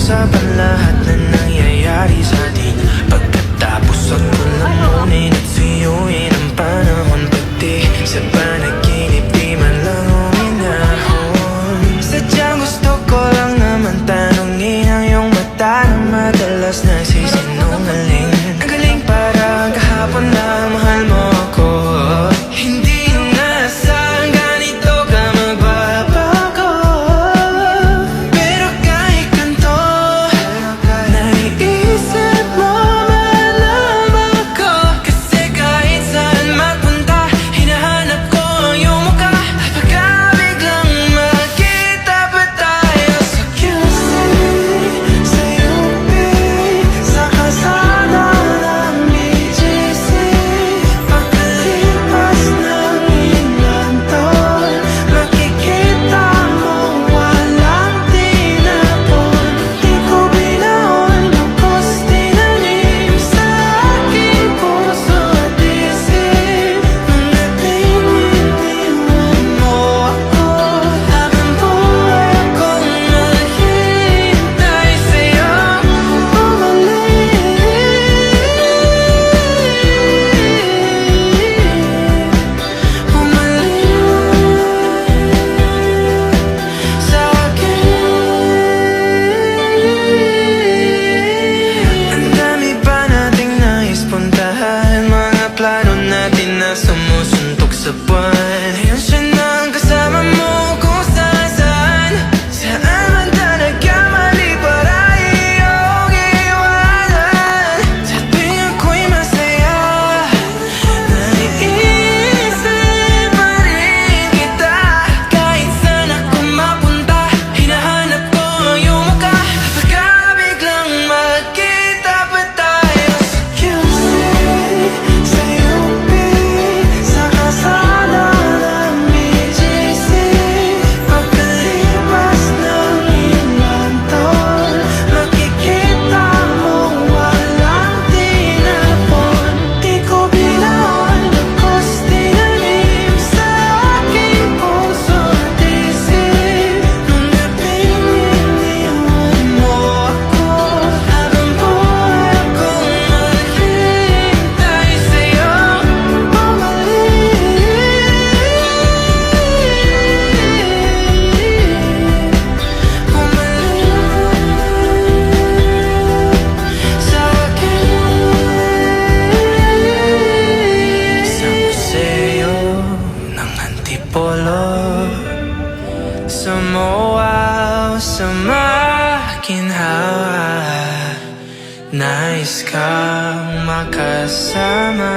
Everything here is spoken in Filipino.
pag-usapan lahat na nangyayari sa atin. Pagkatapos ako lamunin at suyuin ang panahon, pati sa panaginip di man lang uminahon. Sadyang gusto ko lang naman tanungin ang iyong mata na madalas nagsisinungaling. Ang galing parang kahapon na mahal mo ako. Hindi inaasahan ganito ka magbabago. Pero kahit ganito, naiisip mo mahal ako. Kasi kahit saan magpunta, hinahanap ko ang iyong mukha. At baka biglang makita pa tayo sa QC, sa UP, sa kalsada ng BGC. Pagkalipas ng ilang taon, makikita mo walang tinapon. Di ko binaon, lubos tinanim sa aking puso at isip. Mga pinipiliwan mo ako, habang buhay akong naghihintay sa'yong bumalik. Sa akin, ang dami pa nating nais puntahan, mga plano natin na sumusuntok sa buwan. Ngayon siya na ang kasama mo kung saan-saan. Saan man talaga mali para iyong iwanan. Sa tuwing ako'y masaya, naiisip pa rin kita. Kahit saan ako mapunta, hinahanap ko ang iyong mukha. At baka biglang magkita pa tayo sa QC, sa UP, sa kalsada ng BGC. Pagkalipas ng ilang taon, makikita mo walang tinapon. Di ko binaon, lubos tinanim sa aking puso at isip. Mga pinipiliwan mo ako, habang buhay akong maghihintay sa'yong bumalik. Sa akin, sa museo ng Antipolo, sa MOA o sa makinhawa, nais kang makasama.